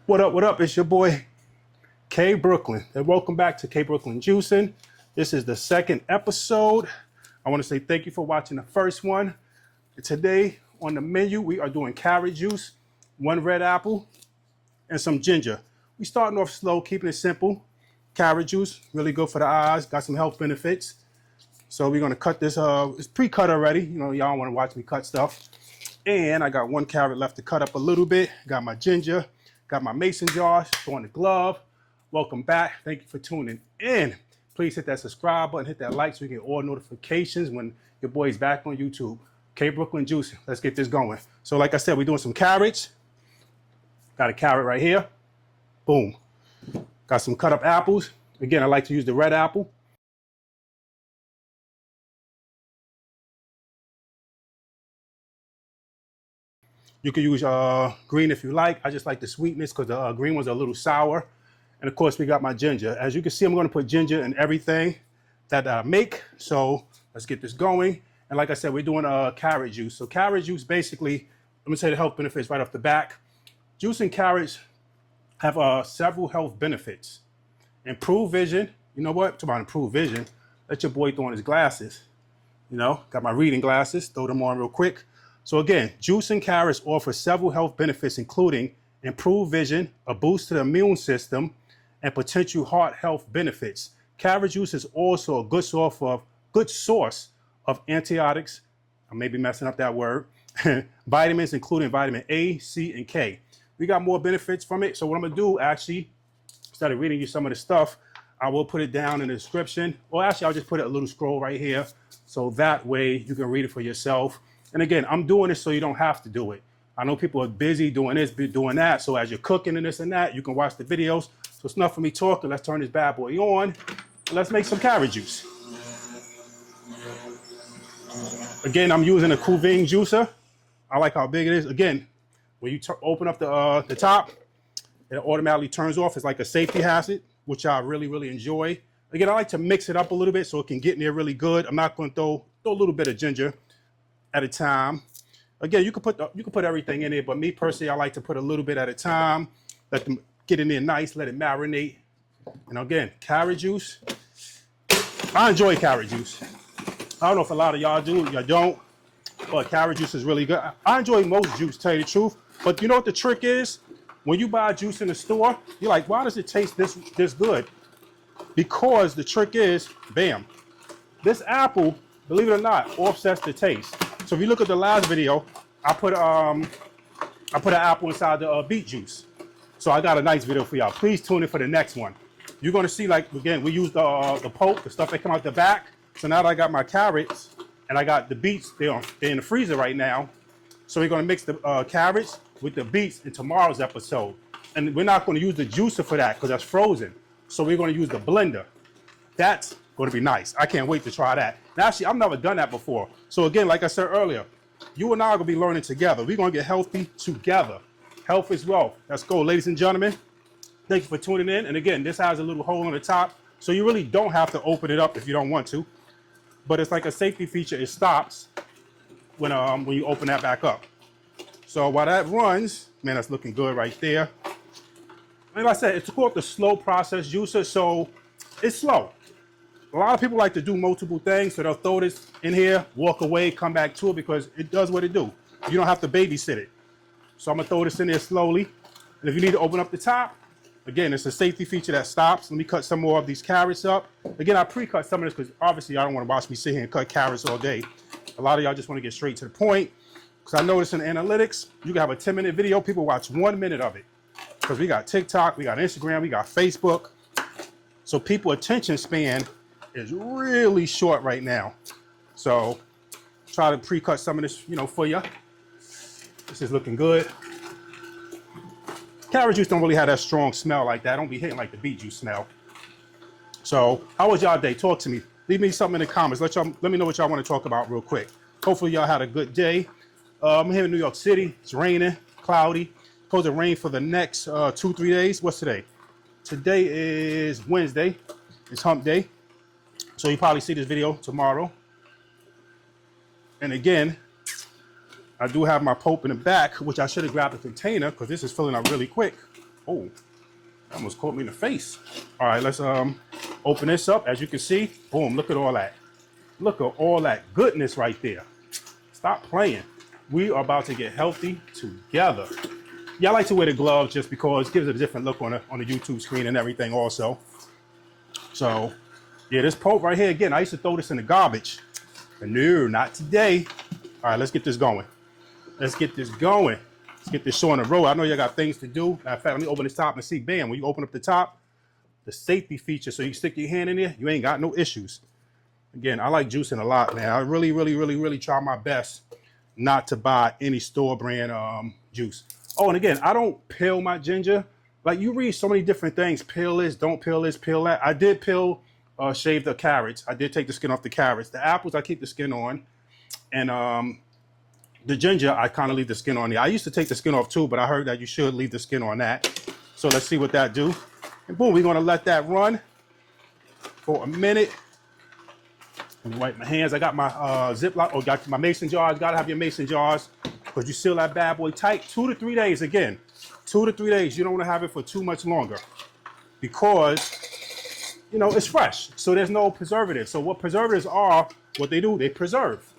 What up, what up? It's your boy, K Brooklyn. And welcome back to K Brooklyn Juicing. This is the second episode. I want to say thank you for watching the first one. Today on the menu, we are doing carrot juice, 1 red apple, and some ginger. We starting off slow, keeping it simple. Carrot juice, really good for the eyes, got some health benefits. So we're gonna cut this, it's pre-cut already. You know, y'all wanna watch me cut stuff. And I got 1 carrot left to cut up a little bit. Got my ginger. Got my mason jar, throwing the glove. Welcome back. Thank you for tuning in. Please hit that subscribe button, hit that like so you get all notifications when your boy's back on YouTube. K Brooklyn Juicing. Let's get this going. So like I said, we're doing some carrots. Got a carrot right here. Boom. Got some cut up apples. Again, I like to use the red apple. You can use green if you like. I just like the sweetness because the green ones are a little sour. And of course, we got my ginger. As you can see, I'm going to put ginger in everything that I make. So let's get this going. And like I said, we're doing carrot juice. So carrot juice, basically, let me say the health benefits right off the back. Juicing carrots have several health benefits. Improve vision. You know what? Talk about improved vision. Let your boy throw on his glasses. You know, got my reading glasses. Throw them on real quick. So again, juicing carrots offers several health benefits, including improved vision, a boost to the immune system, and potential heart health benefits. Carrot juice is also a good source of antibiotics. I may be messing up that word. Vitamins, including vitamin A, C, and K. We got more benefits from it. So what I'm gonna do, actually, instead of reading you some of the stuff, I will put it down in the description. Or actually, I'll just put a little scroll right here. So that way you can read it for yourself. And again, I'm doing this so you don't have to do it. I know people are busy doing this, doing that. So as you're cooking and this and that, you can watch the videos. So it's enough for me talking. Let's turn this bad boy on. And let's make some carrot juice. Again, I'm using a kbklynjuicing juicer. I like how big it is. Again, when you open up the top, it automatically turns off. It's like a safety hazard, which I really, really enjoy. Again, I like to mix it up a little bit so it can get in there really good. I'm not going to throw a little bit of ginger at a time. Again, you can put everything in there, but me personally, I like to put a little bit at a time. Let them get in there nice, let it marinate. And again, carrot juice. I enjoy carrot juice. I don't know if a lot of y'all do, y'all don't, but carrot juice is really good. I enjoy most juice, to tell you the truth. But you know what the trick is? When you buy juice in the store, you're like, why does it taste this good? Because the trick is, bam, this apple, believe it or not, offsets the taste. So if you look at the last video, I put an apple inside the beet juice. So I got a nice video for y'all. Please tune in for the next one. You're gonna see, like, again, we use the pulp, the stuff that come out the back. So now that I got my carrots and I got the beets, they're in the freezer right now. So we're gonna mix the carrots with the beets in tomorrow's episode. And we're not gonna use the juicer for that because that's frozen. So we're gonna use the blender. That's going to be nice. I can't wait to try that. Now, actually, I've never done that before. So again, like I said earlier, you and I are going to be learning together. We're going to get healthy together. Health is wealth. Let's go, ladies and gentlemen. Thank you for tuning in. And again, this has a little hole on the top, so you really don't have to open it up if you don't want to. But it's like a safety feature. It stops when you open that back up. So while that runs, man, that's looking good right there. Like I said, it's called the slow process juicer, so it's slow. A lot of people like to do multiple things, so they'll throw this in here, walk away, come back to it because it does what it do. You don't have to babysit it. So I'm gonna throw this in there slowly. And if you need to open up the top, again, it's a safety feature that stops. Let me cut some more of these carrots up. Again, I pre-cut some of this because obviously I don't want to watch me sit here and cut carrots all day. A lot of y'all just want to get straight to the point. Because I noticed in analytics, you can have a 10-minute video, people watch 1 minute of it. Because we got TikTok, we got Instagram, we got Facebook. So people's attention span is really short right now. So try to pre-cut some of this, you know, for you. This is looking good. Carrot juice don't really have that strong smell like that. Don't be hitting like the beet juice smell. So how was y'all day? Talk to me. Leave me something in the comments. Let me know what y'all want to talk about real quick. Hopefully y'all had a good day. I'm here in New York City. It's raining, cloudy. Supposed to rain for the next 2-3 days. What's today? Today is Wednesday. It's hump day. So you probably see this video tomorrow. And again, I do have my pulp in the back, which I should have grabbed a container because this is filling up really quick. Oh, that almost caught me in the face. All right, let's open this up. As you can see, boom, look at all that. Look at all that goodness right there. Stop playing. We are about to get healthy together. Yeah, I like to wear the gloves just because it gives it a different look on the YouTube screen and everything also. So, yeah, this pulp right here, again, I used to throw this in the garbage. But no, not today. All right, let's get this going. Let's get this going. Let's get this show on the road. I know you got things to do. Matter of fact, let me open this top and see, bam, when you open up the top, the safety feature, so you can stick your hand in there, you ain't got no issues. Again, I like juicing a lot, man. I really try my best not to buy any store brand juice. Oh, and again, I don't peel my ginger. Like, you read so many different things. Peel this, don't peel this, peel that. I did peel, shave the carrots. I did take the skin off the carrots. The apples, I keep the skin on. And the ginger, I kind of leave the skin on there. I used to take the skin off too, but I heard that you should leave the skin on that. So let's see what that do. And boom, we're gonna let that run for a minute. Let me wipe my hands. I got my Ziploc, or got my mason jars. Gotta have your mason jars, because you seal that bad boy tight. 2 to 3 days, again. 2 to 3 days. You don't wanna have it for too much longer, because, you know, it's fresh. So there's no preservatives. So what preservatives are, what they do, they preserve.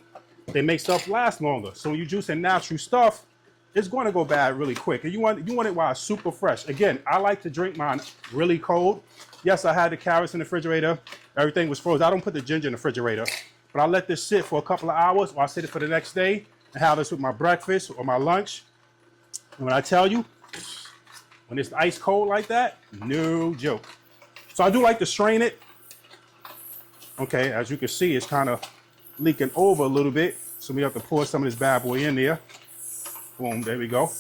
They make stuff last longer. So when you juicing natural stuff, it's going to go bad really quick. And you want it while it's super fresh. Again, I like to drink mine really cold. Yes, I had the carrots in the refrigerator. Everything was frozen. I don't put the ginger in the refrigerator, but I let this sit for a couple of hours, or I sit it for the next day and have this with my breakfast or my lunch. And when I tell you, when it's ice cold like that, no joke. So I do like to strain it. Okay, as you can see, it's kind of leaking over a little bit, so we have to pour some of this bad boy in there. Boom, there we go.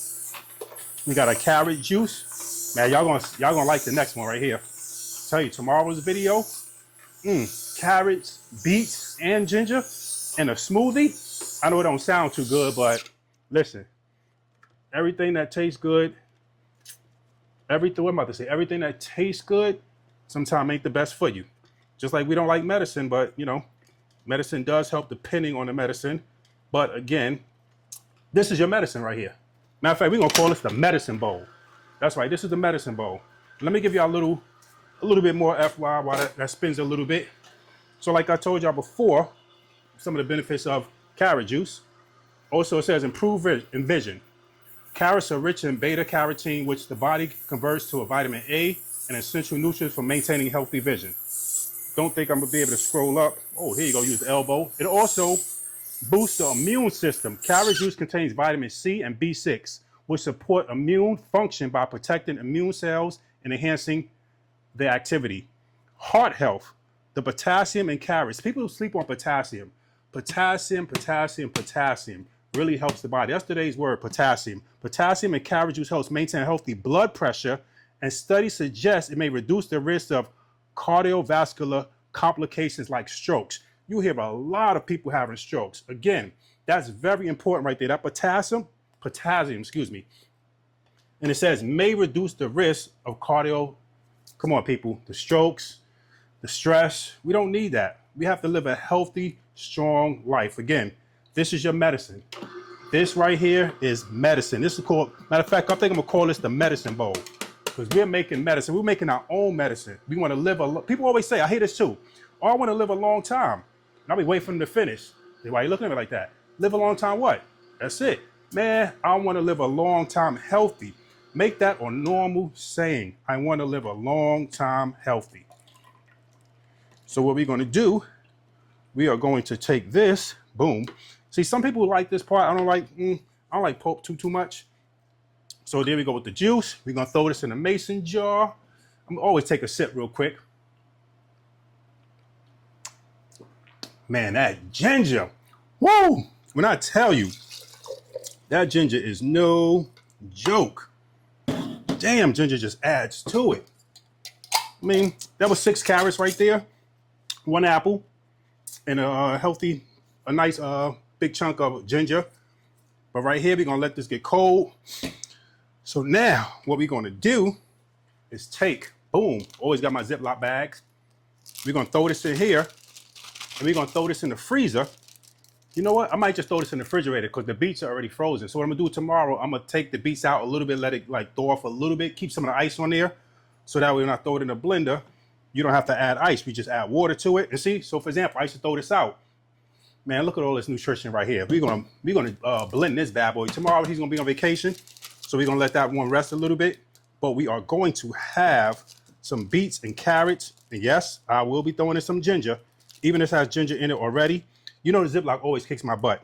We got a carrot juice. Man, y'all gonna like the next one right here. Tell you, tomorrow's video, carrots, beets, and ginger in a smoothie. I know it don't sound too good, but listen, everything that tastes good, everything that tastes good sometimes ain't the best for you. Just like we don't like medicine, but you know, medicine does help depending on the medicine. But again, this is your medicine right here. Matter of fact, we're gonna call this the medicine bowl. That's right, this is the medicine bowl. Let me give you a little bit more FY while that spins a little bit. So like I told y'all before, some of the benefits of carrot juice. Also, it says improve vision. Carrots are rich in beta carotene, which the body converts to a vitamin A, an essential nutrient for maintaining healthy vision. Don't think I'm gonna be able to scroll up. Oh, here you go, use the elbow. It also boosts the immune system. Carrot juice contains vitamin C and B6, which support immune function by protecting immune cells and enhancing their activity. Heart health. The potassium in carrots. People who sleep on potassium. Potassium really helps the body. That's today's word, potassium. Potassium in carrot juice helps maintain healthy blood pressure, and studies suggest it may reduce the risk of cardiovascular complications like strokes. You hear a lot of people having strokes. Again, that's very important right there. That potassium, excuse me. And it says may reduce the risk of come on people, the strokes, the stress. We don't need that. We have to live a healthy, strong life. Again, this is your medicine. This right here is medicine. This is called, matter of fact, I think I'm gonna call this the medicine bowl, because we're making medicine. We're making our own medicine. We want to live people always say, I hear this too, oh, I want to live a long time. And I'll be waiting for them to finish. Why are you looking at me like that? Live a long time what? That's it. Man, I want to live a long time healthy. Make that a normal saying. I want to live a long time healthy. So what we're going to do, we are going to take this, boom. See, some people like this part. I don't like pulp too much. So there we go with the juice. We're going to throw this in a mason jar. I'm gonna always take a sip real quick. Man, that ginger, woo! When I tell you, that ginger is no joke. Damn, ginger just adds to it. I mean, that was 6 carrots right there, 1 apple, and a nice big chunk of ginger. But right here, we're gonna let this get cold. So now, what we're gonna do is take, boom, always got my Ziploc bags. We're gonna throw this in here, and we're gonna throw this in the freezer You know what? I might just throw this in the refrigerator because the beets are already frozen. So what I'm gonna do tomorrow, I'm gonna take the beets out a little bit, let it like thaw off a little bit, keep some of the ice on there. So that way when I throw it in the blender, you don't have to add ice. We just add water to it. And see, so for example, I used to throw this out. Man, look at all this nutrition right here. We're gonna blend this bad boy. Tomorrow he's gonna be on vacation. So we're gonna let that one rest a little bit. But we are going to have some beets and carrots. And yes, I will be throwing in some ginger. Even this has ginger in it already. You know the Ziploc always kicks my butt.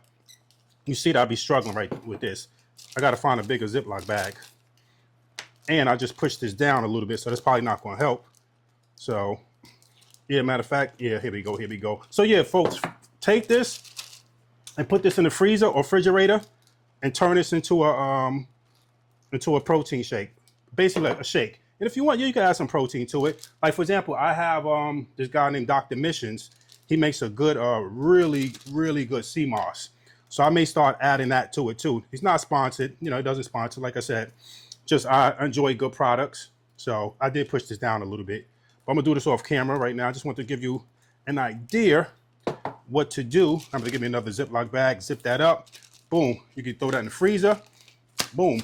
You see that I'll be struggling right with this. I gotta find a bigger Ziploc bag. And I just pushed this down a little bit, so that's probably not gonna help. So, yeah, matter of fact, yeah, here we go. So yeah, folks, take this and put this in the freezer or refrigerator and turn this into a protein shake. Basically like a shake. And if you want, yeah, you can add some protein to it. Like for example, I have this guy named Dr. Missions. He makes a good, really, really good sea moss. So I may start adding that to it too. He's not sponsored, you know, he doesn't sponsor, like I said. Just I enjoy good products. So I did push this down a little bit. But I'm gonna do this off camera right now. I just want to give you an idea what to do. I'm gonna give me another Ziploc bag, zip that up. Boom, you can throw that in the freezer. Boom.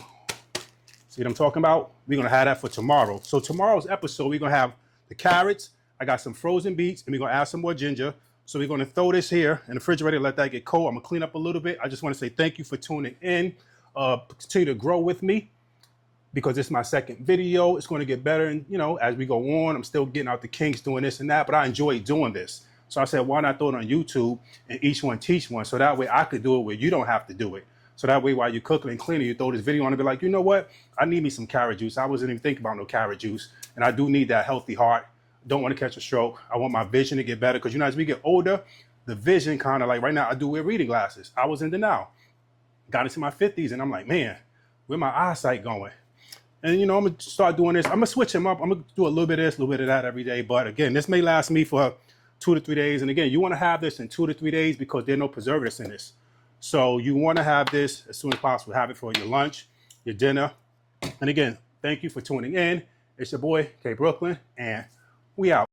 See what I'm talking about? We're gonna have that for tomorrow. So tomorrow's episode, we're gonna have the carrots. I got some frozen beets, and we're gonna add some more ginger. So we're gonna throw this here in the refrigerator, let that get cold. I'm gonna clean up a little bit. I just wanna say thank you for tuning in. Continue to grow with me because it's my second video. It's gonna get better, and you know, as we go on, I'm still getting out the kinks doing this and that, but I enjoy doing this. So I said, why not throw it on YouTube and each one teach one? So that way I could do it where you don't have to do it. So that way, while you're cooking and cleaning, you throw this video on and be like, you know what? I need me some carrot juice. I wasn't even thinking about no carrot juice. And I do need that healthy heart. Don't want to catch a stroke. I want my vision to get better. Because, you know, as we get older, the vision kind of like right now, I do wear reading glasses. I was in denial. Got into my 50s and I'm like, man, where my eyesight going? And, you know, I'm going to start doing this. I'm going to switch them up. I'm going to do a little bit of this, a little bit of that every day. But again, this may last me for 2 to 3 days. And again, you want to have this in 2 to 3 days because there are no preservatives in this. So you want to have this as soon as possible. Have it for your lunch, your dinner. And again, thank you for tuning in. It's your boy, K Brooklyn, and we out.